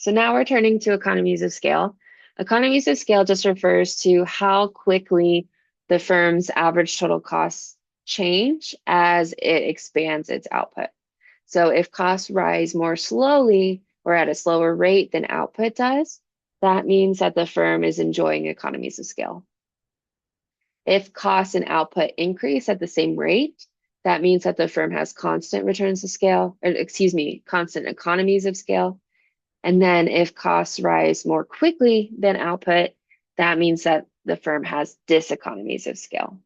So now we're turning to economies of scale. Economies of scale just refers to how quickly the firm's average total costs change as it expands its output. So if costs rise more slowly or at a slower rate than output does, that means that the firm is enjoying economies of scale. If costs and output increase at the same rate, that means that the firm has constant returns to scale, or excuse me, constant economies of scale. And then if costs rise more quickly than output, that means that the firm has diseconomies of scale.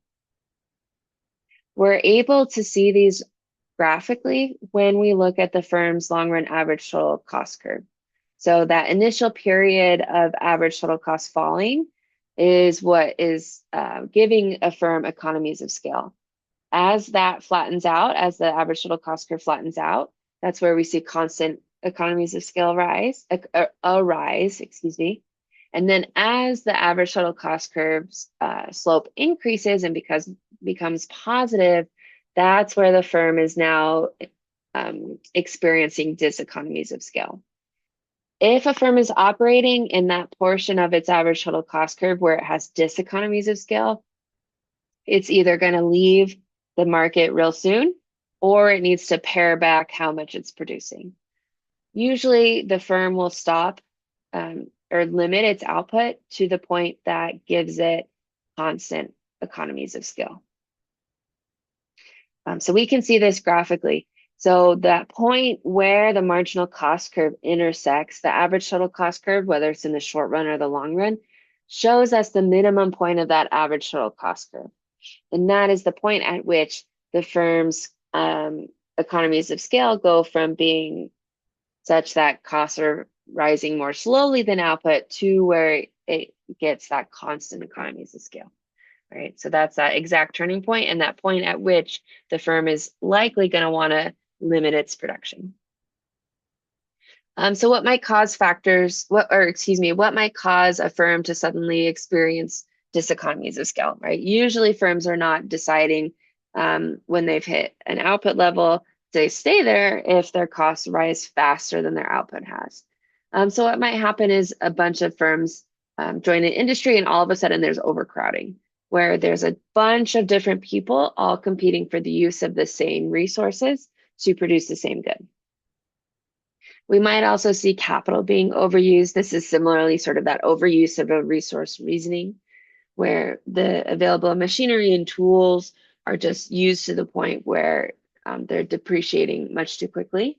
We're able to see these graphically when we look at the firm's long run average total cost curve. So that initial period of average total cost falling is what is giving a firm economies of scale. As that flattens out, as the average total cost curve flattens out, that's where we see constant economies of scale rise, excuse me. And then as the average total cost curve's slope increases and becomes positive, that's where the firm is now experiencing diseconomies of scale. If a firm is operating in that portion of its average total cost curve where it has diseconomies of scale, it's either going to leave the market real soon or it needs to pare back how much it's producing. Usually the firm will stop or limit its output to the point that gives it constant economies of scale. So we can see this graphically. So that point where the marginal cost curve intersects the average total cost curve, whether it's in the short run or the long run, shows us the minimum point of that average total cost curve. And that is the point at which the firm's economies of scale go from being such that costs are rising more slowly than output to where it gets that constant economies of scale. Right, so that's that exact turning point and that point at which the firm is likely going to want to limit its production. So what might cause what might cause a firm to suddenly experience diseconomies of scale, right? Usually firms are not deciding when they've hit an output level, they stay there if their costs rise faster than their output has. So what might happen is a bunch of firms join an industry and all of a sudden there's overcrowding, where there's a bunch of different people all competing for the use of the same resources to produce the same good. We might also see capital being overused. This is similarly sort of that overuse of a resource reasoning, where the available machinery and tools are just used to the point where they're depreciating much too quickly.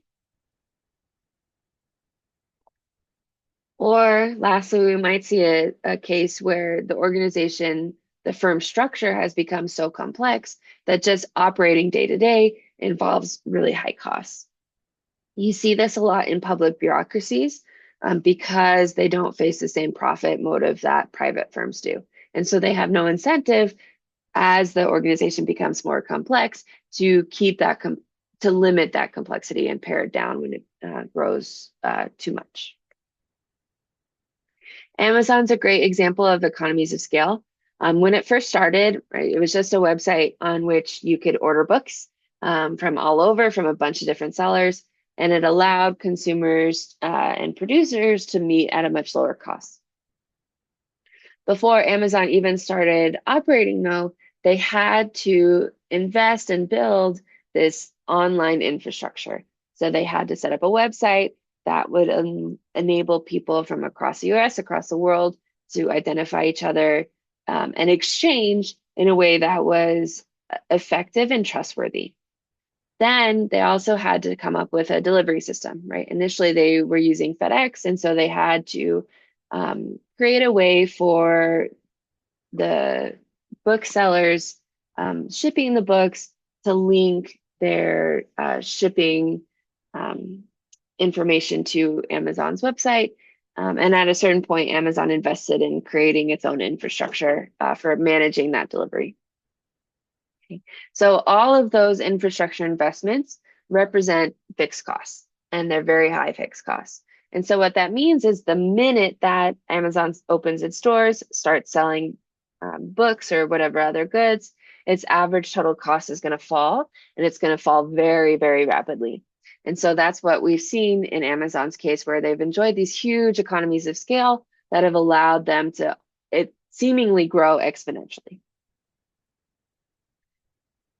Or lastly, we might see a case where the firm structure has become so complex that just operating day to day involves really high costs. You see this a lot in public bureaucracies because they don't face the same profit motive that private firms do. And so they have no incentive as the organization becomes more complex to keep that, to limit that complexity and pare it down when it grows too much. Amazon's a great example of economies of scale. When it first started, right, it was just a website on which you could order books from all over, from a bunch of different sellers, and it allowed consumers and producers to meet at a much lower cost. Before Amazon even started operating, though, they had to invest and build this online infrastructure. So they had to set up a website that would enable people from across the US, across the world, to identify each other and exchange in a way that was effective and trustworthy. Then they also had to come up with a delivery system, right? Initially, they were using FedEx, and so they had to create a way for the booksellers shipping the books to link their shipping information to Amazon's website. And at a certain point, Amazon invested in creating its own infrastructure for managing that delivery. Okay. So all of those infrastructure investments represent fixed costs, and they're very high fixed costs. And so what that means is the minute that Amazon opens its doors, starts selling books or whatever other goods, its average total cost is going to fall, and it's going to fall very, very rapidly. And so that's what we've seen in Amazon's case, where they've enjoyed these huge economies of scale that have allowed them to seemingly grow exponentially.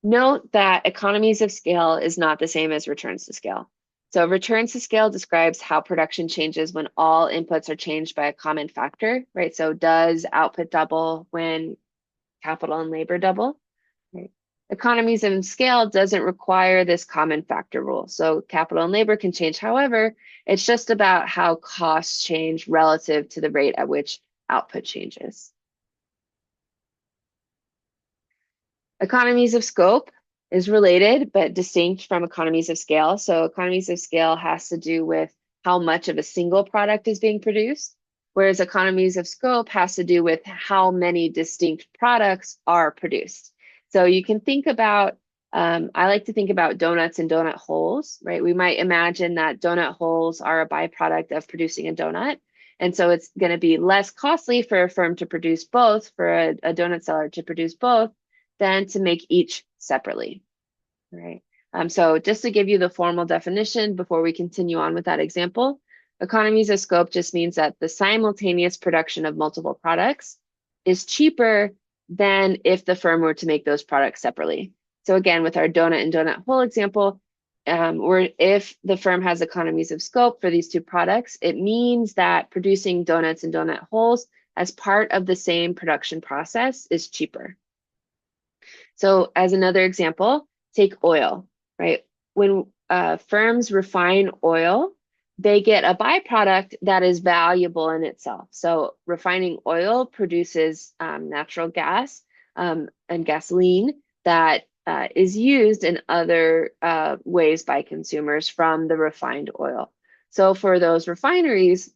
Note that economies of scale is not the same as returns to scale. So returns to scale describes how production changes when all inputs are changed by a common factor, right? So does output double when capital and labor double? Right. Economies of scale doesn't require this common factor rule. So capital and labor can change. However, it's just about how costs change relative to the rate at which output changes. Economies of scope is related but distinct from economies of scale. So economies of scale has to do with how much of a single product is being produced, whereas economies of scope has to do with how many distinct products are produced. So you can think about, I like to think about donuts and donut holes, right? We might imagine that donut holes are a byproduct of producing a donut. And so it's going to be less costly for a firm to produce both, for a donut seller to produce both, than to make each separately, right? So just to give you the formal definition before we continue on with that example, economies of scope just means that the simultaneous production of multiple products is cheaper than if the firm were to make those products separately. So again, with our donut and donut hole example, where if the firm has economies of scope for these two products, it means that producing donuts and donut holes as part of the same production process is cheaper. So as another example, take oil, right? When firms refine oil, they get a byproduct that is valuable in itself. So refining oil produces natural gas and gasoline that is used in other ways by consumers from the refined oil. So for those refineries,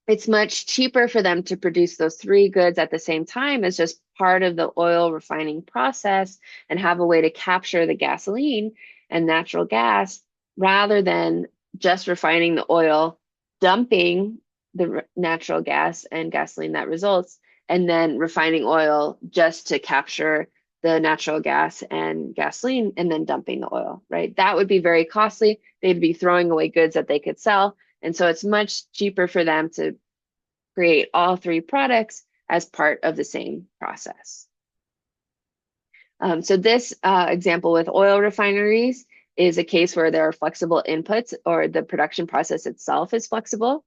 it's much cheaper for them to produce those three goods at the same time as just part of the oil refining process and have a way to capture the gasoline and natural gas rather than just refining the oil, dumping the natural gas and gasoline that results, and then refining oil just to capture the natural gas and gasoline and then dumping the oil, right? That would be very costly. They'd be throwing away goods that they could sell. And so it's much cheaper for them to create all three products as part of the same process. So this example with oil refineries is a case where there are flexible inputs or the production process itself is flexible.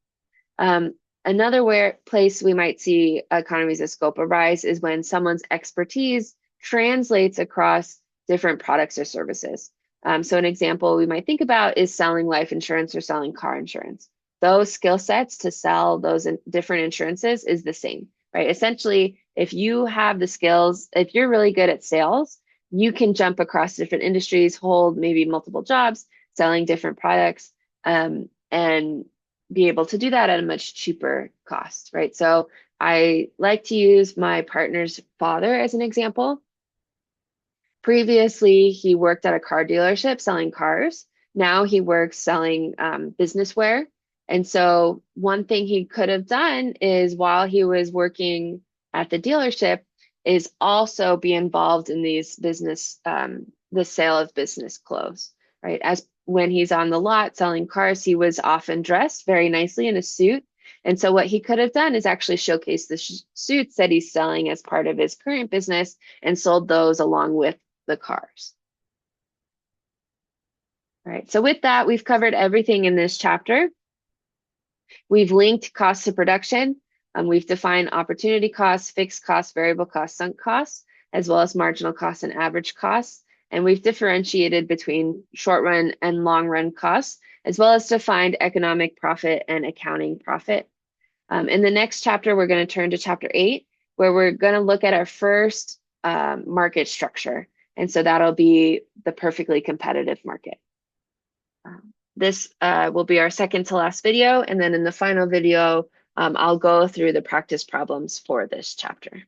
Another place we might see economies of scope arise is when someone's expertise translates across different products or services. So an example we might think about is selling life insurance or selling car insurance. Those skill sets to sell those different insurances is the same, right? Essentially, if you have the skills, if you're really good at sales, you can jump across different industries, hold maybe multiple jobs, selling different products, and be able to do that at a much cheaper cost, right? So I like to use my partner's father as an example. Previously, he worked at a car dealership selling cars. Now he works selling business wear. And so one thing he could have done is while he was working at the dealership is also be involved in these business, the sale of business clothes, right? As when he's on the lot selling cars, he was often dressed very nicely in a suit. And so what he could have done is actually showcase the suits that he's selling as part of his current business and sold those along with the cars. All right, so with that, we've covered everything in this chapter. We've linked cost to production. We've defined opportunity costs, fixed costs, variable costs, sunk costs, as well as marginal costs and average costs. And we've differentiated between short run and long run costs, as well as defined economic profit and accounting profit. In the next chapter, we're going to turn to chapter 8, where we're going to look at our first market structure. And so that'll be the perfectly competitive market. This will be our second to last video. And then in the final video, I'll go through the practice problems for this chapter.